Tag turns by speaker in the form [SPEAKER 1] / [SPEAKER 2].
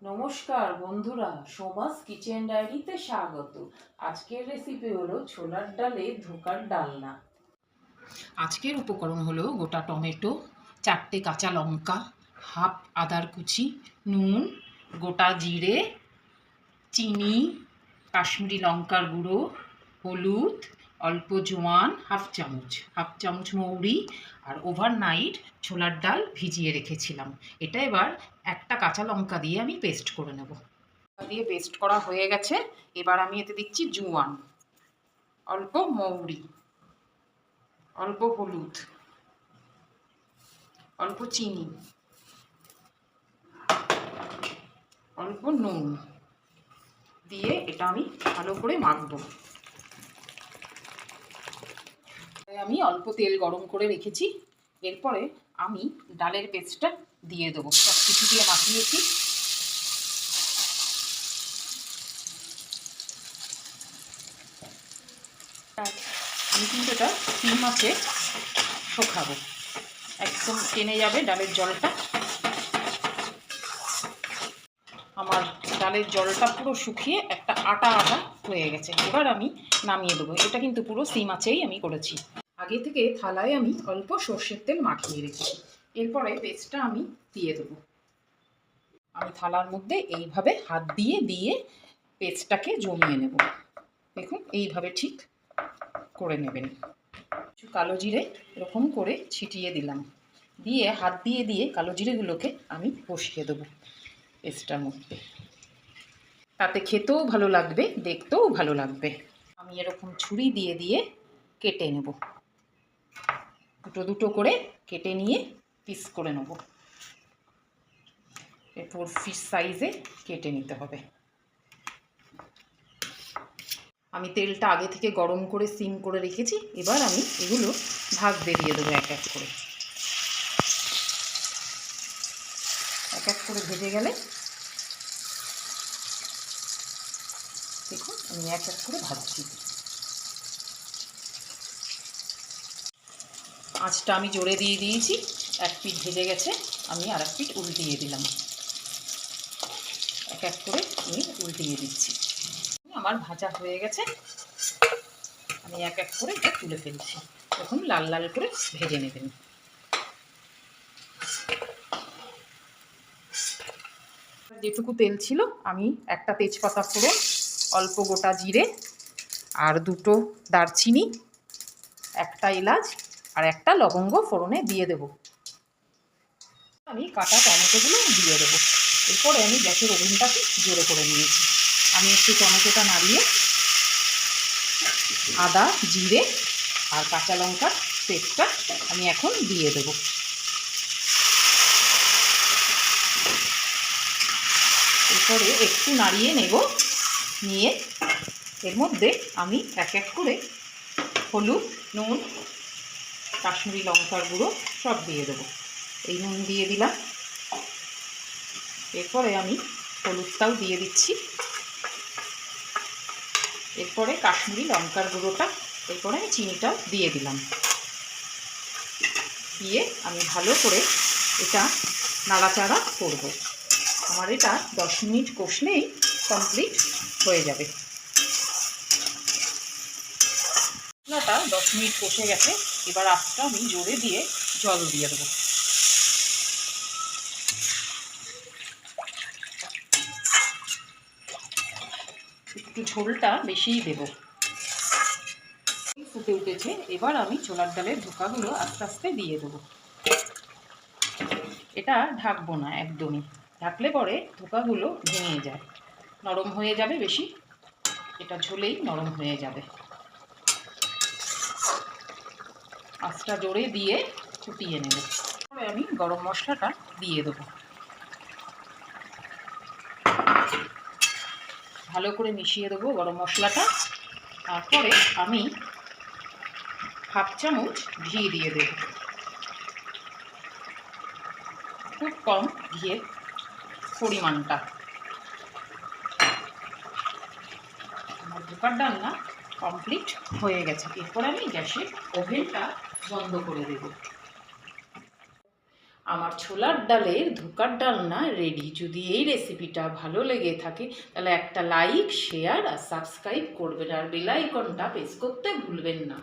[SPEAKER 1] নমস্কার বন্ধুরা, সোমাস কিচেন ডায়েরিতে স্বাগত। আজকের রেসিপি হলো ছোলার ডালে ধোকার ডালনা।
[SPEAKER 2] আজকের উপকরণ হলো গোটা টমেটো, 4টে কাঁচা লঙ্কা, হাফ আদার কুচি, নুন, গোটা জিরে, চিনি, কাশ্মীরি লঙ্কার গুঁড়ো, হলুদ, অল্প জোয়ান হাফ চামচ মৌরি আর ওভারনাইট ছোলার ডাল ভিজিয়ে রেখেছিলাম। এটা এবার একটা কাঁচা লঙ্কা দিয়ে আমি পেস্ট করে নেব। দিয়ে পেস্ট করা হয়ে গেছে। এবার আমি এতে দিচ্ছি জোয়ান, অল্প মৌরি, অল্প হলুদ, অল্প চিনি, অল্প নুন দিয়ে এটা আমি ভালো করে মাখবো। আমি অল্প তেল গরম করে রেখেছি। এরপরে আমি ডালের পেস্টটা দিয়ে দেবো। সব কিছু দিয়ে মাখিয়েছি। আমি কিন্তু এটা 3 মাসে শোকাবো, একদম টেনে যাবে ডালের জলটা। আমার ডালের জলটা পুরো শুকিয়ে একটা আটা আটা হয়ে গেছে। এবার আমি নামিয়ে দেবো। এটা কিন্তু পুরো সিম আঁচেই আমি করেছি। আগে থেকে থালায় আমি অল্প সর্ষের তেল মাখিয়ে রেখেছি। এরপরে পেস্টটা আমি দিয়ে দেবো। আমি থালার মধ্যে এইভাবে হাত দিয়ে দিয়ে পেস্টটাকে জমিয়ে নেব। দেখুন এইভাবে ঠিক করে নেবেন। কিছু কালো জিরে এরকম করে ছিটিয়ে দিলাম, দিয়ে হাত দিয়ে দিয়ে কালো জিরেগুলোকে আমি বসিয়ে দেবো পেস্টটার মধ্যে। তাতে খেতেও ভালো লাগবে, দেখতেও ভালো লাগবে। আমি এরকম ছুরি দিয়ে দিয়ে কেটে নেব। দুটো দুটো করে কেটে নিয়ে পিস করে নেব। এরপর ফিশ সাইজে কেটে নিতে হবে। আমি তেলটা আগে থেকে গরম করে সিম করে রেখেছি। এবার আমি এগুলো ভাজতে দিয়ে দেবো এক এক করে। এক এক করে ভেজে গেলে দেখুন আমি এক এক করে ভাজছি। আঁচটা আমি জোরে দিয়ে দিয়েছি। এক পিঠ ভেজে গেছে, আমি আর এক পিঠ উল্টিয়ে দিলাম। এক এক করে আমি উল্টিয়ে দিচ্ছি। আমার ভাজা হয়ে গেছে। আমি এক এক করে এটা তুলে ফেলছি। এখন লাল লাল করে ভেজে নেবেন। যেটুকু তেল ছিল আমি একটা তেজপাতা ফোড়ন, অল্প গোটা জিরে আর দুটো দারচিনি, একটা এলাচ আর একটা লবঙ্গ ফোড়নে দিয়ে দেব। আমি কাটা টমেটোগুলো দিয়ে দেবো। এরপরে আমি গ্যাসের ওভেনটাকে জোরে করে নিয়েছি। আমি একটু টমেটোটা নাড়িয়ে আদা, জিরে আর কাঁচা লঙ্কার পেস্টটা আমি এখন দিয়ে দেবো। এরপরে একটু নাড়িয়ে নেব। নিয়ে এর মধ্যে আমি এক এক করে হলুদ, নুন, কাশ্মীরি লঙ্কার গুঁড়ো সব দিয়ে দেবো। এই নুন দিয়ে দিলাম। এরপরে আমি হলুদটাও দিয়ে দিচ্ছি। এরপরে কাশ্মীরি লঙ্কার গুঁড়োটা, এরপরে আমি চিনিটাও দিয়ে দিলাম। দিয়ে আমি ভালো করে এটা নাড়াচাড়া করব। আমার এটা 10 মিনিট কষলেই কমপ্লিট হয়ে যাবে। মশলাটা 10 মিনিট কষে গেছে। এবার আঁচটা আমি জোরে দিয়ে জল দিয়ে দেবো। একটু ঝোলটা বেশিই দেবো। ফুটে উঠেছে। এবার আমি ছোলার ডালের ধোকাগুলো আস্তে আস্তে দিয়ে দেবো। এটা ঢাকবো না একদমই। ঢাকলে পরে ধোকাগুলো ভেঙে যায়, নরম হয়ে যাবে বেশি। এটা ঝোলেই নরম হয়ে যাবে। আঁচটা জোরে দিয়ে ফুটিয়ে নেব। তারপরে আমি গরম মশলাটা দিয়ে দেবো। ভালো করে মিশিয়ে দেবো গরম মশলাটা। তারপরে আমি হাফ চামচ ঘি দিয়ে দেব। খুব কম ঘিয়ের পরিমাণটা। আমার ধোকার ডালনা কমপ্লিট হয়ে গেছে। এরপর আমি গ্যাসের ওভেনটা বন্ধ করে দেব।
[SPEAKER 1] আমার ছোলার ডালের ধোকার ডালনা রেডি। যদি এই রেসিপিটা ভালো লেগে থাকে তাহলে একটা লাইক, শেয়ার আর সাবস্ক্রাইব করবেন, আর বেল আইকনটা প্রেস করতে ভুলবেন না।